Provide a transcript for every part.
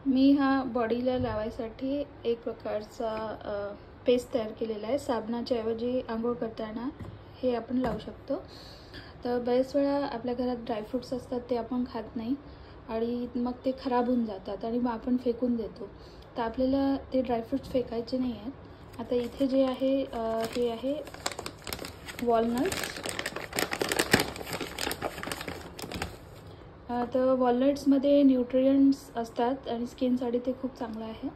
मी हा बॉडीला लावायसाठी एक प्रकारचा पेस्ट तयार केलेला आहे। साबणाच्या ऐवजी आंघोळ करताना हे आपण लावू शकतो। तर बरेच वेळा आपल्या घरात ड्रायफ्रूट्स असतात, ते आपण खात नाही आणि मग ते खराब होऊन जातात आणि मग आपण फेकून देतो। तर आपल्याला ते ड्रायफ्रूट्स फेकायचे नाही आहेत। आता इथे जे आहे हे आहे वॉलनट्स। तर वॉलनट्समध्ये न्यूट्रिएंट्स असतात आणि स्किनसाठी ते खूप चांगलं आहे।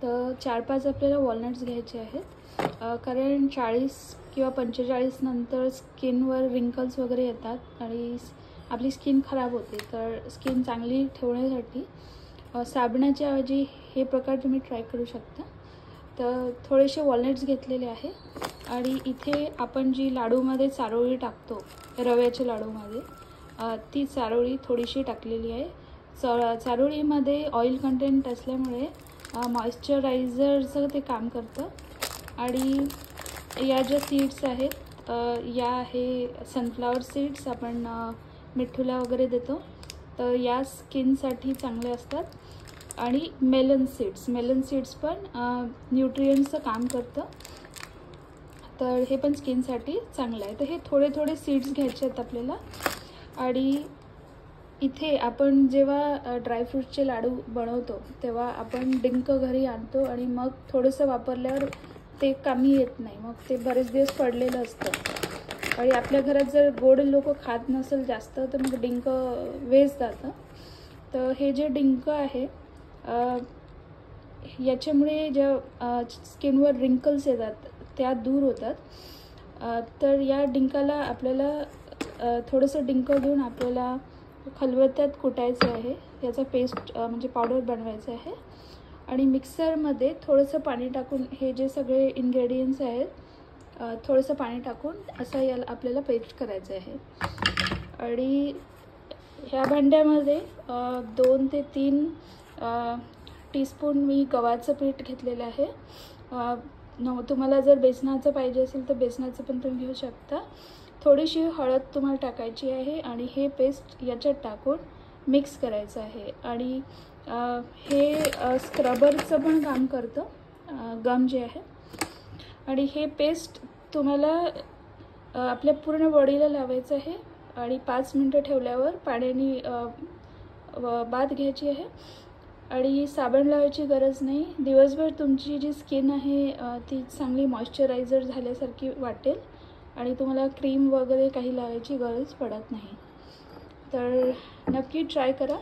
तर 4-5 आपल्याला वॉलनट्स घ्यायचे आहेत, कारण 40 किंवा 45 नंतर स्किनवर रिंकल्स वगैरे येतात आणि आपली स्किन खराब होते। तर स्किन चांगली ठेवण्यासाठी साबणाच्या ऐवजी हे प्रकार तुम्ही ट्राय करू शकता। तर थोडेसे वॉलनट्स घेतलेले आहे आणि इथे आपण जी लाडूमध्ये चारोळी टाकतो, रव्याच्या लाडूमध्ये ती चारोळी थोडीशी टाकलेली आहे। चारोळीमध्ये ऑइल कंटेंट असल्यामुळे मॉइश्चरायझरचं ते काम करतं। आणि या ज्या सीड्स आहेत या आहे सनफ्लावर सीड्स, आपण मिठूला वगैरे देतो, तर या स्किनसाठी चांगले असतात। आणि मेलन सीड्स पण न्यूट्रिएंट्सचं काम करतं, तर हे पण स्किनसाठी चांगलं आहे। तर हे थोडे थोडे सीड्स घ्यायचे आहेत आपल्याला। आणि इथे आपण जेव्हा ड्रायफ्रूटचे लाडू बनवतो तेव्हा आपण डिंक घरी आणतो आणि मग थोडंसं वापरल्यावर ते कमी येत नाही, मग ते बरेच दिवस पडलेलं असतं। आणि आपल्या घरात जर गोड लोक खात नसेल जास्त, तर मग डिंक वेस्ट जातं। तर हे जे डिंक आहे याच्यामुळे ज्या स्किनवर रिंकल्स येतात त्या दूर होतात। तर या डिंकाला आपल्याला थोडंसं डिंक घेऊन आपल्याला खलबत्त्यात कुटायचं आहे, याचा पेस्ट म्हणजे पावडर बनवायचं आहे। आणि मिक्सरमध्ये थोडंसं पाणी टाकून हे जे सगळे इन्ग्रेडियंट्स आहेत थोडंसं पाणी टाकून असं याला आपल्याला पेस्ट करायचं आहे। आणि ह्या भांड्यामध्ये 2 ते 3 टीस्पून मी गव्हाचं पीठ घेतलेलं आहे। तुम्हाला जर बेसनाचं पाहिजे असेल तर बेसनाचं पण तुम्ही घेऊ शकता। थोडीशी हळद तुम्हाला टाकायची आहे आणि हे पेस्ट याच्यात टाकून मिक्स करायचं आहे। आणि हे स्क्रबरचं पण काम करतं, गम जे आहे। आणि हे पेस्ट तुम्हाला आपल्या पूर्ण बॉडीला लावायचं आहे आणि 5 मिनटं ठेवल्यावर पाण्याने बाथ घ्यायची आहे। आणि साबण लावायची गरज नाही। दिवसभर तुमची जी स्किन आहे ती चांगली मॉइश्चरायझर झाल्यासारखी वाटेल आणि तुम्हाला क्रीम वगैरे काही लावायची गरज पडत नाही। तर नक्की ट्राय करा।